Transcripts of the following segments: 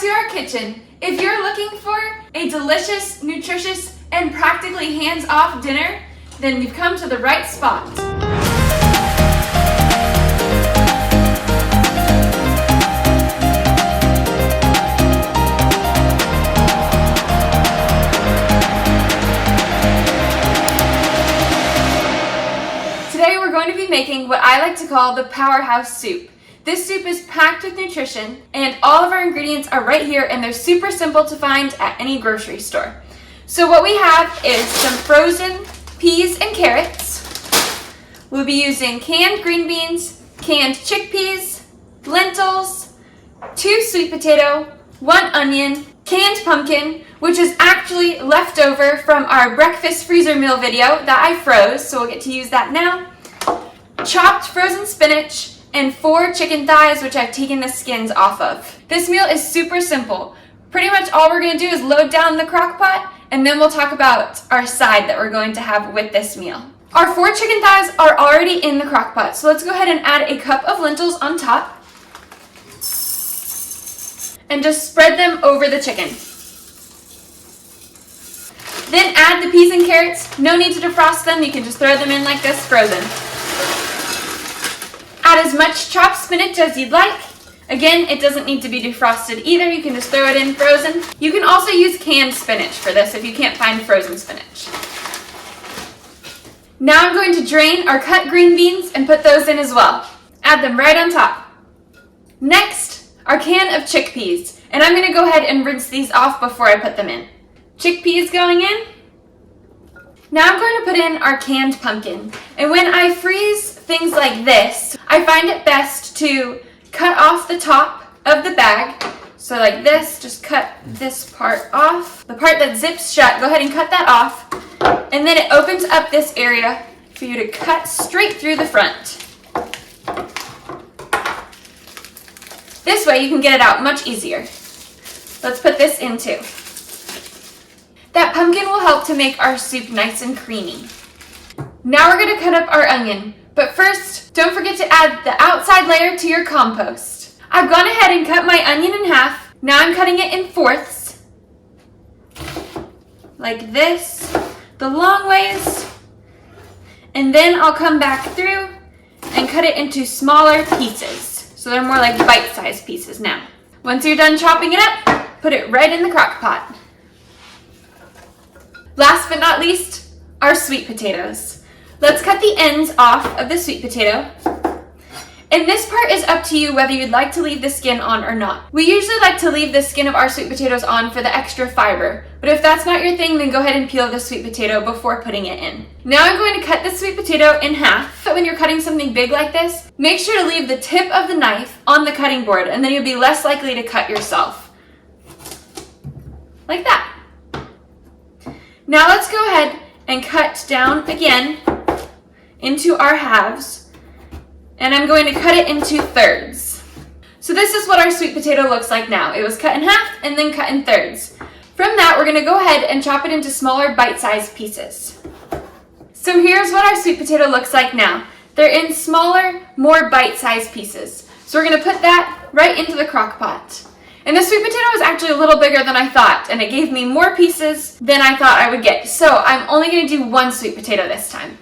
to our kitchen. If you're looking for a delicious, nutritious, and practically hands-off dinner, then you've come to the right spot. Today we're going to be making what I like to call the powerhouse soup. This soup is packed with nutrition, and all of our ingredients are right here, and they're super simple to find at any grocery store. So what we have is some frozen peas and carrots. We'll be using canned green beans, canned chickpeas, lentils, 2 sweet potato, 1 onion, canned pumpkin, which is actually left over from our breakfast freezer meal video that I froze, so we'll get to use that now, chopped frozen spinach, and 4 chicken thighs, which I've taken the skins off of. This meal is super simple. Pretty much all we're going to do is load down the crock pot, and then we'll talk about our side that we're going to have with this meal. Our 4 chicken thighs are already in the crock pot, so let's go ahead and add a cup of lentils on top, and just spread them over the chicken. Then add the peas and carrots. No need to defrost them, you can just throw them in like this, frozen. Add as much chopped spinach as you'd like. Again, it doesn't need to be defrosted either, you can just throw it in frozen. You can also use canned spinach for this if you can't find frozen spinach. Now I'm going to drain our cut green beans and put those in as well. Add them right on top. Next, our can of chickpeas, and I'm going to go ahead and rinse these off before I put them in. Chickpeas going in. Now I'm going to put in our canned pumpkin, and when I freeze things like this, I find it best to cut off the top of the bag. So like this, just cut this part off. The part that zips shut, go ahead and cut that off. And then it opens up this area for you to cut straight through the front. This way you can get it out much easier. Let's put this in too. That pumpkin will help to make our soup nice and creamy. Now we're going to cut up our onion. But first, don't forget to add the outside layer to your compost. I've gone ahead and cut my onion in half. Now I'm cutting it in fourths. Like this, the long ways. And then I'll come back through and cut it into smaller pieces. So they're more like bite-sized pieces now. Once you're done chopping it up, put it right in the crock pot. Last but not least, our sweet potatoes. Let's cut the ends off of the sweet potato. And this part is up to you whether you'd like to leave the skin on or not. We usually like to leave the skin of our sweet potatoes on for the extra fiber, but if that's not your thing, then go ahead and peel the sweet potato before putting it in. Now I'm going to cut the sweet potato in half. But when you're cutting something big like this, make sure to leave the tip of the knife on the cutting board, and then you'll be less likely to cut yourself. Like that. Now let's go ahead and cut down again into our halves, and I'm going to cut it into thirds. So this is what our sweet potato looks like now. It was cut in half and then cut in thirds. From that, we're going to go ahead and chop it into smaller bite-sized pieces. So here's what our sweet potato looks like now. They're in smaller, more bite-sized pieces. So we're going to put that right into the crock pot. And the sweet potato was actually a little bigger than I thought, and it gave me more pieces than I thought I would get. So I'm only going to do 1 sweet potato this time.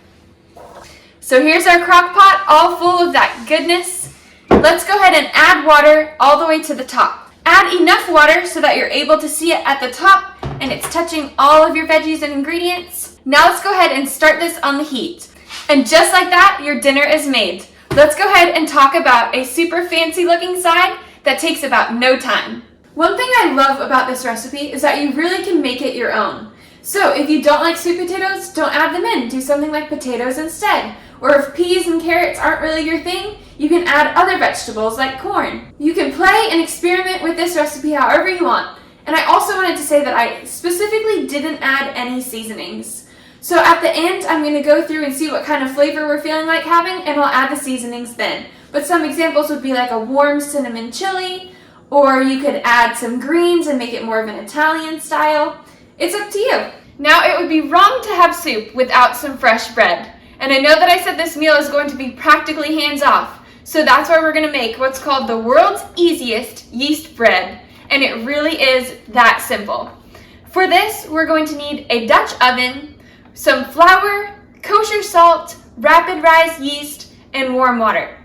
So here's our crock pot, all full of that goodness. Let's go ahead and add water all the way to the top. Add enough water so that you're able to see it at the top, and it's touching all of your veggies and ingredients. Now let's go ahead and start this on the heat. And just like that, your dinner is made. Let's go ahead and talk about a super fancy looking side that takes about no time. One thing I love about this recipe is that you really can make it your own. So if you don't like sweet potatoes, don't add them in. Do something like potatoes instead. Or if peas and carrots aren't really your thing, you can add other vegetables like corn. You can play and experiment with this recipe however you want. And I also wanted to say that I specifically didn't add any seasonings. So at the end, I'm going to go through and see what kind of flavor we're feeling like having, and I'll add the seasonings then. But some examples would be like a warm cinnamon chili, or you could add some greens and make it more of an Italian style. It's up to you. Now it would be wrong to have soup without some fresh bread. And I know that I said this meal is going to be practically hands-off, so that's why we're going to make what's called the world's easiest yeast bread. and it really is that simple. For this, we're going to need a Dutch oven, some flour, kosher salt, rapid rise yeast, and warm water.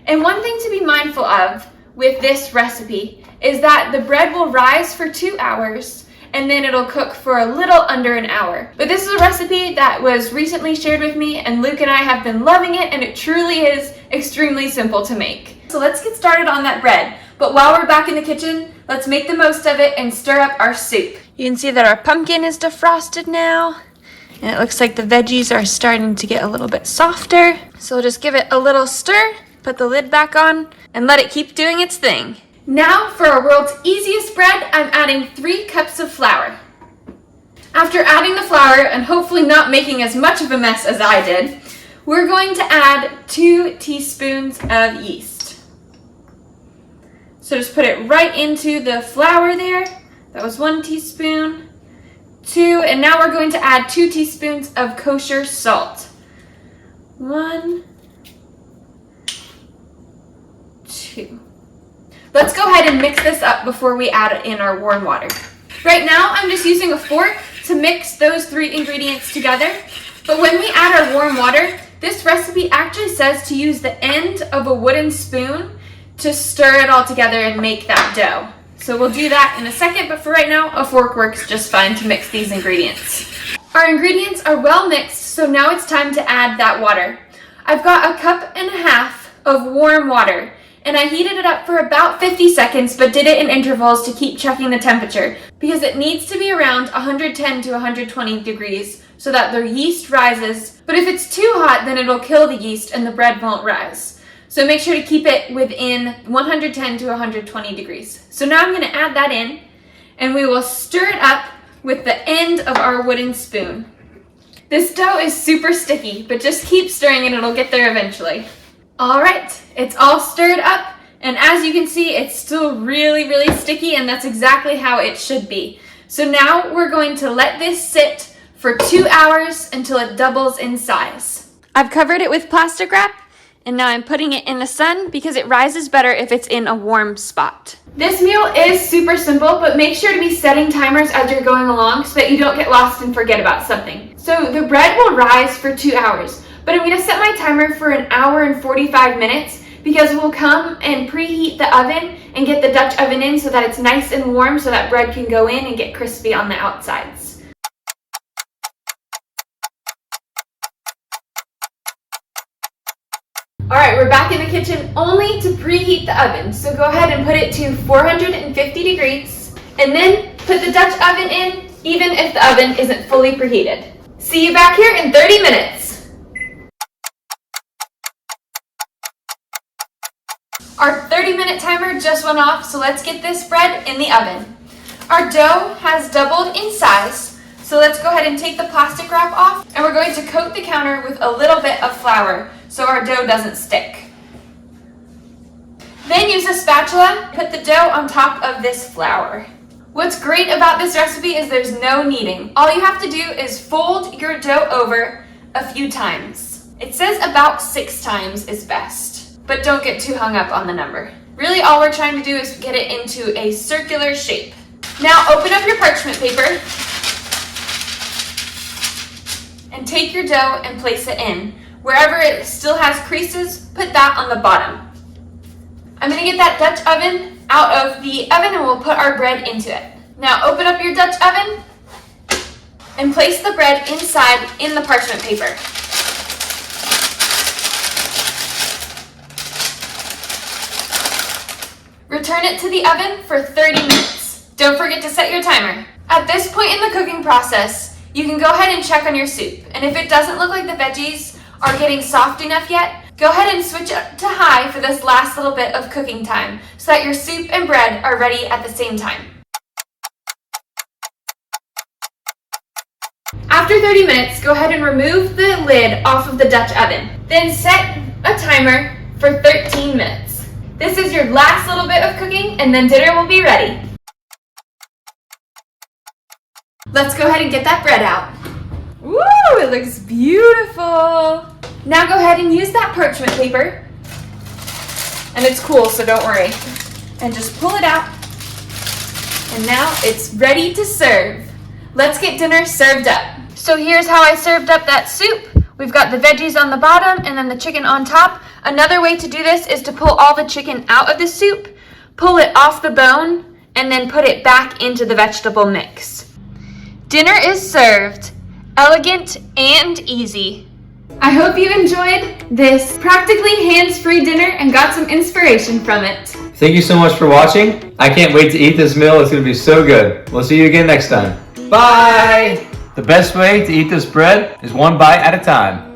And one thing to be mindful of with this recipe is that the bread will rise for 2 hours and then it'll cook for a little under an hour. But this is a recipe that was recently shared with me, and Luke and I have been loving it, and it truly is extremely simple to make. So let's get started on that bread. But while we're back in the kitchen, let's make the most of it and stir up our soup. You can see that our pumpkin is defrosted now, and it looks like the veggies are starting to get a little bit softer. So we'll just give it a little stir, put the lid back on, and let it keep doing its thing. Now for our world's easiest bread, I'm adding 3 cups of flour. After adding the flour and hopefully not making as much of a mess as I did, we're going to add 2 teaspoons of yeast. So just put it right into the flour there. That was 1 teaspoon, 2, and now we're going to add 2 teaspoons of kosher salt. 1, 2. Let's go ahead and mix this up before we add in our warm water. Right now, I'm just using a fork to mix those 3 ingredients together. But when we add our warm water, this recipe actually says to use the end of a wooden spoon to stir it all together and make that dough. So we'll do that in a second, but for right now, a fork works just fine to mix these ingredients. Our ingredients are well mixed, so now it's time to add that water. I've got 1.5 cups of warm water, and I heated it up for about 50 seconds, but did it in intervals to keep checking the temperature because it needs to be around 110 to 120 degrees so that the yeast rises. But if it's too hot, then it'll kill the yeast and the bread won't rise. So make sure to keep it within 110 to 120 degrees. So now I'm going to add that in, and we will stir it up with the end of our wooden spoon. This dough is super sticky, but just keep stirring and it'll get there eventually. All right, it's all stirred up, and as you can see, it's still really, really sticky, and that's exactly how it should be. So now we're going to let this sit for 2 hours until it doubles in size. I've covered it with plastic wrap, and now I'm putting it in the sun because it rises better if it's in a warm spot. This meal is super simple, but make sure to be setting timers as you're going along so that you don't get lost and forget about something. So the bread will rise for 2 hours. But I'm going to set my timer for 1 hour and 45 minutes because we'll come and preheat the oven and get the Dutch oven in so that it's nice and warm so that bread can go in and get crispy on the outsides. Alright, we're back in the kitchen only to preheat the oven. So go ahead and put it to 450 degrees and then put the Dutch oven in even if the oven isn't fully preheated. See you back here in 30 minutes. Our 30-minute timer just went off, so let's get this bread in the oven. Our dough has doubled in size, so let's go ahead and take the plastic wrap off, and we're going to coat the counter with a little bit of flour so our dough doesn't stick. Then use a spatula, put the dough on top of this flour. What's great about this recipe is there's no kneading. All you have to do is fold your dough over a few times. It says about 6 times is best. But don't get too hung up on the number. Really, all we're trying to do is get it into a circular shape. Now open up your parchment paper and take your dough and place it in. Wherever it still has creases, put that on the bottom. I'm going to get that Dutch oven out of the oven and we'll put our bread into it. Now open up your Dutch oven and place the bread inside in the parchment paper. Return it to the oven for 30 minutes. Don't forget to set your timer. At this point in the cooking process, you can go ahead and check on your soup. And if it doesn't look like the veggies are getting soft enough yet, go ahead and switch it to high for this last little bit of cooking time so that your soup and bread are ready at the same time. After 30 minutes, go ahead and remove the lid off of the Dutch oven. Then set a timer for 13 minutes. This is your last little bit of cooking, and then dinner will be ready. Let's go ahead and get that bread out. Woo, it looks beautiful. Now go ahead and use that parchment paper. And it's cool, so don't worry. And just pull it out. And now it's ready to serve. Let's get dinner served up. So here's how I served up that soup. We've got the veggies on the bottom and then the chicken on top. Another way to do this is to pull all the chicken out of the soup, pull it off the bone, and then put it back into the vegetable mix. Dinner is served. Elegant and easy. I hope you enjoyed this practically hands-free dinner and got some inspiration from it. Thank you so much for watching. I can't wait to eat this meal. It's going to be so good. We'll see you again next time. Bye! The best way to eat this bread is one bite at a time.